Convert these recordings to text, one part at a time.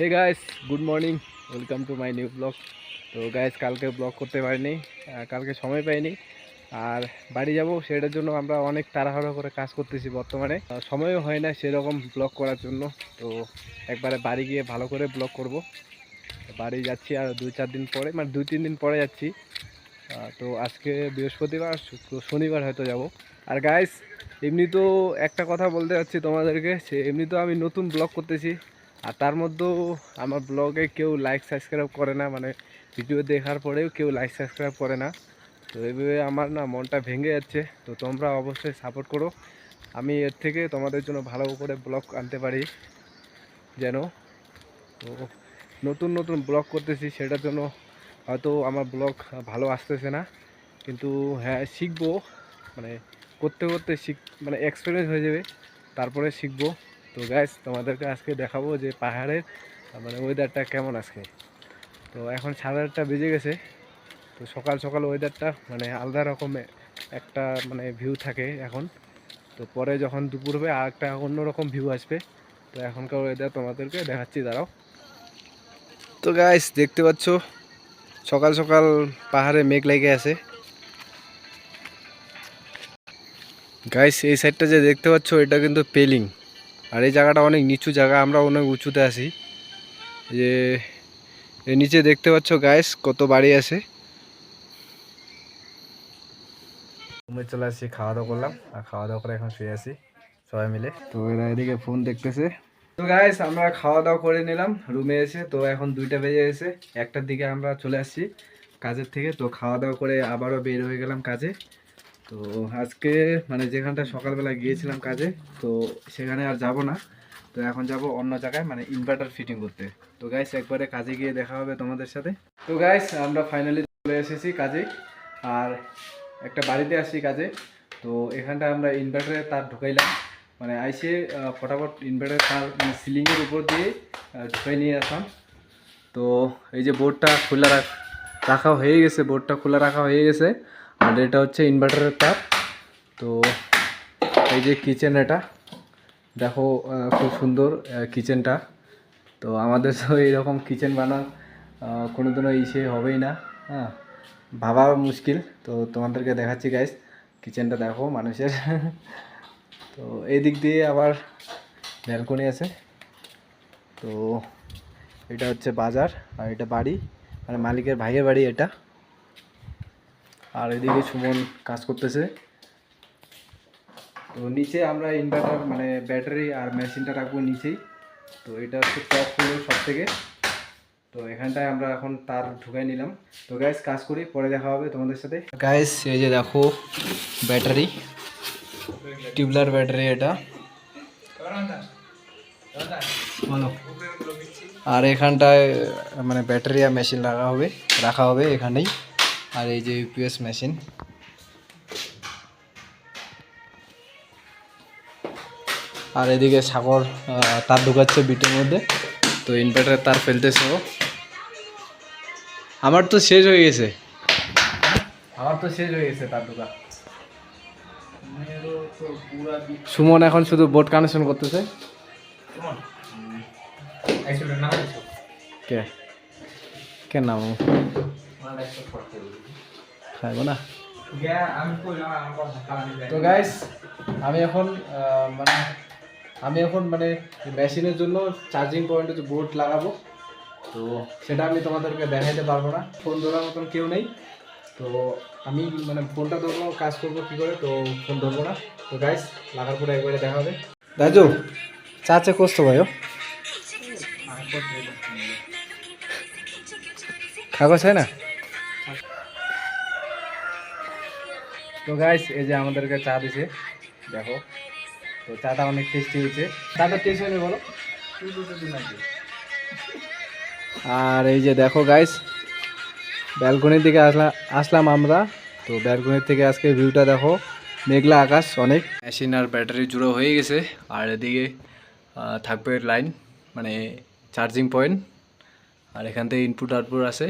Hey guys, good morning. Welcome to my new vlog. তো guys, কালকে vlog করতে পারিনি, কালকে সময় পাইনি। আর বাড়ি যাব, সেটার জন্য আমরা অনেক তাড়াহুড়ো করে কাজ করতেছি বর্তমানে। সময়ও হয় না সেরকম ব্লগ করার জন্য। তো একবারে বাড়ি গিয়ে ভালো করে ব্লগ করব। বাড়ি যাচ্ছি আর 2-4 দিন পরে, মানে 2-3 দিন পরে যাচ্ছি। তো আজকে বৃহস্পতিবার, শনিবার হয়তো যাব। আর গাইস, এমনি তো একটা কথা বলতে যাচ্ছি তোমাদেরকে, সে এমনি তো আমি নতুন ব্লগ করতেছি। আর তার মধ্যেও আমার ব্লগে কেউ লাইক সাবস্ক্রাইব করে না, মানে ভিডিও দেখার পরেও কেউ লাইক সাবস্ক্রাইব করে না। তো এইভাবে আমার না মনটা ভেঙে যাচ্ছে। তো তোমরা অবশ্যই সাপোর্ট করো, আমি এর থেকে তোমাদের জন্য ভালো করে ব্লগ আনতে পারি যেন। তো নতুন নতুন ব্লগ করতেছি, সেটার জন্য হয়তো আমার ব্লগ ভালো আসতেছে না, কিন্তু হ্যাঁ শিখবো। মানে করতে করতে মানে এক্সপিরিয়েন্স হয়ে যাবে, তারপরে শিখবো। তো গাইস, তোমাদেরকে আজকে দেখাবো যে পাহাড়ের মানে ওয়েদারটা কেমন আজকে। তো এখন 8:30 বেজে গেছে। তো সকাল সকাল ওয়েদারটা মানে আলাদা রকমের একটা মানে ভিউ থাকে এখন। তো পরে যখন দুপুর হবে আর একটা অন্যরকম ভিউ আসবে। তো এখনকার ওয়েদার তোমাদেরকে দেখাচ্ছি, দাঁড়াও। তো গাইস, দেখতে পাচ্ছ সকাল সকাল পাহাড়ে মেঘ লেগে আছে। গাইস, এই সাইডটা যে দেখতে পাচ্ছ, এটা কিন্তু পেলিং। আর এই জায়গাটা অনেক নিচু জায়গা, আমরা অনেক উঁচুতে আছি। যে এর নিচে দেখতে পাচ্ছ গাইস, কত বাড়ি আছে। রুমে চলে আসছি, খাওয়া দাওয়া করলাম, আর খাওয়া দাওয়া করে এখন শুয়ে আছি সবাই মিলে। তো এরা এদিকে ফোন দেখতেছে। তো গাইস, আমরা খাওয়া দাওয়া করে নিলাম রুমে এসে। তো এখন 2টা বেজে গেছে, 1টার দিকে আমরা চলে আসছি কাজের থেকে। তো খাওয়া দাওয়া করে আবারও বের হয়ে গেলাম কাজে। তো আজকে মানে যেখানটা সকালবেলা গিয়েছিলাম কাজে, তো সেখানে আর যাব না। তো এখন যাব অন্য জায়গায়, মানে ইনভার্টার ফিটিং করতে। তো গাইস, একবারে কাজে গিয়ে দেখা হবে তোমাদের সাথে। তো গাইস, আমরা ফাইনালি চলে এসেছি কাজে। আর একটা বাড়িতে আসছি কাজে। তো এখানটা আমরা ইনভার্টারের তার ঢুকাইলাম, মানে আইসে ফটাফট ইনভার্টারের তার মানে সিলিংয়ের উপর দিয়ে ঢুকাই নিয়ে আসলাম। তো এই যে বোর্ডটা রাখা হয়ে গেছে, বোর্ডটা খোলা রাখা হয়ে গেছে। আর এটা হচ্ছে ইনভার্টারের তার। তো এই যে কিচেন, এটা দেখো, খুব সুন্দর কিচেনটা। তো আমাদের তো এইরকম কিচেন বানার কোনোদিনও ইসে হবেই না, হ্যাঁ, ভাবা মুশকিল। তো তোমাদেরকে দেখাচ্ছি গাইস, কিচেনটা দেখো মানুষের। তো এই দিক দিয়ে আবার ব্যালকনি আছে। তো এটা হচ্ছে বাজার, আর এটা বাড়ি, মানে মালিকের ভাইয়ের বাড়ি এটা। আর এদিকে সুমন কাজ করতেছে। তো নিচে আমরা ইনভার্টার মানে ব্যাটারি আর মেশিনটা রাখবো নিচেই। তো এটা হচ্ছে টপ ফ্লোর সব থেকে। তো এখানটায় আমরা এখন তার ঢুকাই নিলাম। তো গাইস, কাজ করি, পরে দেখা হবে তোমাদের সাথে। গাইস, এই যে দেখো ব্যাটারি, টিউবলার ব্যাটারি এটা, বলো। আর এখানটায় মানে ব্যাটারি আর মেশিন রাখা হবে এখানেই। আর এই যে ইউপিএস মেশিন। আর এদিকে সাগর তার ঢুকাচ্ছে বিটের মধ্যে। তো ইনভার্টারের তার ফেলতেছে ও। আমার তো শেষ হয়ে গেছে, তার ঢোকা। সুমন এখন শুধু বোর্ড কানেকশন করতেছে। কে কে নাম খাইব না। তো গাইস, আমি এখন মানে মেশিনের জন্য চার্জিং পয়েন্টে যে বোর্ড লাগাবো। তো সেটা আমি তোমাদেরকে দেখাইতে পারবো না, ফোন ধরার মতন কেউ নেই। তো আমি মানে ফোনটা ধরবো, কাজ করবো কী করে, তো ফোন ধরবো না। তো গাইস, লাগার পরে একবারে দেখা হবে। দাজু চাচে কষ্ট ভাইও কাগজ হয় না। তো গাইস, এই যে আমাদেরকে চা দিছে, দেখো। তো চাটা অনেক টেস্টি হয়েছে। চাটা টেস্ট হয়নি বলো। আর এই যে দেখো গাইস, ব্যালকনির দিকে আসলাম আমরা। তো ব্যালকনির থেকে আজকে ভিউটা দেখো, মেঘলা আকাশ অনেক। মেশিন আর ব্যাটারি জুড়ো হয়ে গেছে। আর এদিকে থাকবে লাইন, মানে চার্জিং পয়েন্ট। আর এখান থেকে ইনপুট আউটপুট আছে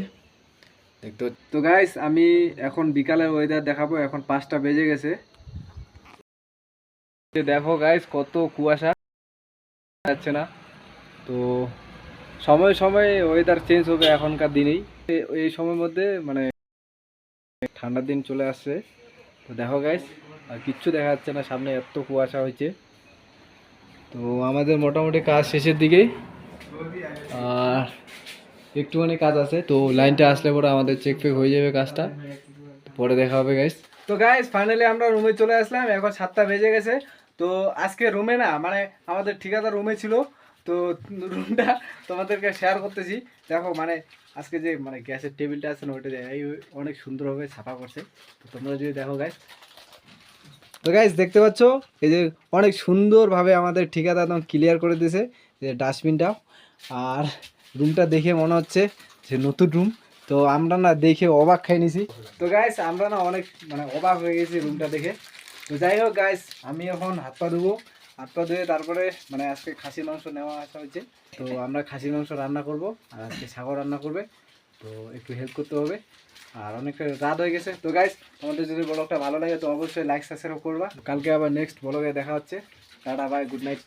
দেখতে। তো গাইস, আমি এখন বিকালের ওয়েদার দেখাবো। এখন 5টা বেজে গেছে। দেখো গাইস, কত কুয়াশা, যাচ্ছে না। তো সময় সময় ওয়েদার চেঞ্জ হবে এখনকার দিনেই। এই সময়ের মধ্যে মানে ঠান্ডার দিন চলে আসছে। তো দেখো গাইস, আর কিচ্ছু দেখা যাচ্ছে না, সামনে এত কুয়াশা হয়েছে। তো আমাদের মোটামুটি কাজ শেষের দিকেই, আর একটুখানি কাজ আছে। তো লাইনটা আসলে পরে আমাদের চেক ফেক হয়ে যাবে কাজটা, পরে দেখা হবে গাইস। তো গাইস ফাইনালি আমরা রুমে চলে আসলাম, এখন 7টা বেজে গেছে। তো আজকে রুমে না, মানে আমাদের ঠিকাদার রুমে ছিল, তো রুমটা তোমাদেরকে শেয়ার করতেছি। দেখো মানে আজকে যে মানে গ্যাসের টেবিলটা আছে না, ওইটা এই অনেক সুন্দরভাবে ছাপা করছে। তো তোমরা যদি দেখো গাইস, তো গাইস দেখতে পাচ্ছ এই যে অনেক সুন্দরভাবে আমাদের ঠিকাদার একদম ক্লিয়ার করে দিয়েছে যে ডাস্টবিনটা। আর রুমটা দেখে মনে হচ্ছে যে নতুন রুম। তো আমরা না দেখে অবাক খাই নিছি। তো গাইস আমরা না অনেক মানে অবাক হয়ে গেছি রুমটা দেখে। তো যাই হোক গাইস, আমি এখন হাত পা ধুবো, হাত পা ধুয়ে তারপরে মানে আজকে খাসির মাংস নেওয়া আসা হয়েছে। তো আমরা খাসির মাংস রান্না করব, আর আজকে সাগর রান্না করবে। তো একটু হেল্প করতে হবে, আর অনেকটা রাত হয়ে গেছে। তো গাইস তোমাদের যদি ব্লগটা ভালো লাগে তো অবশ্যই লাইক সাবস্ক্রাইব করবা। কালকে আবার নেক্সট ব্লগে দেখা হচ্ছে। Tata bye, good night.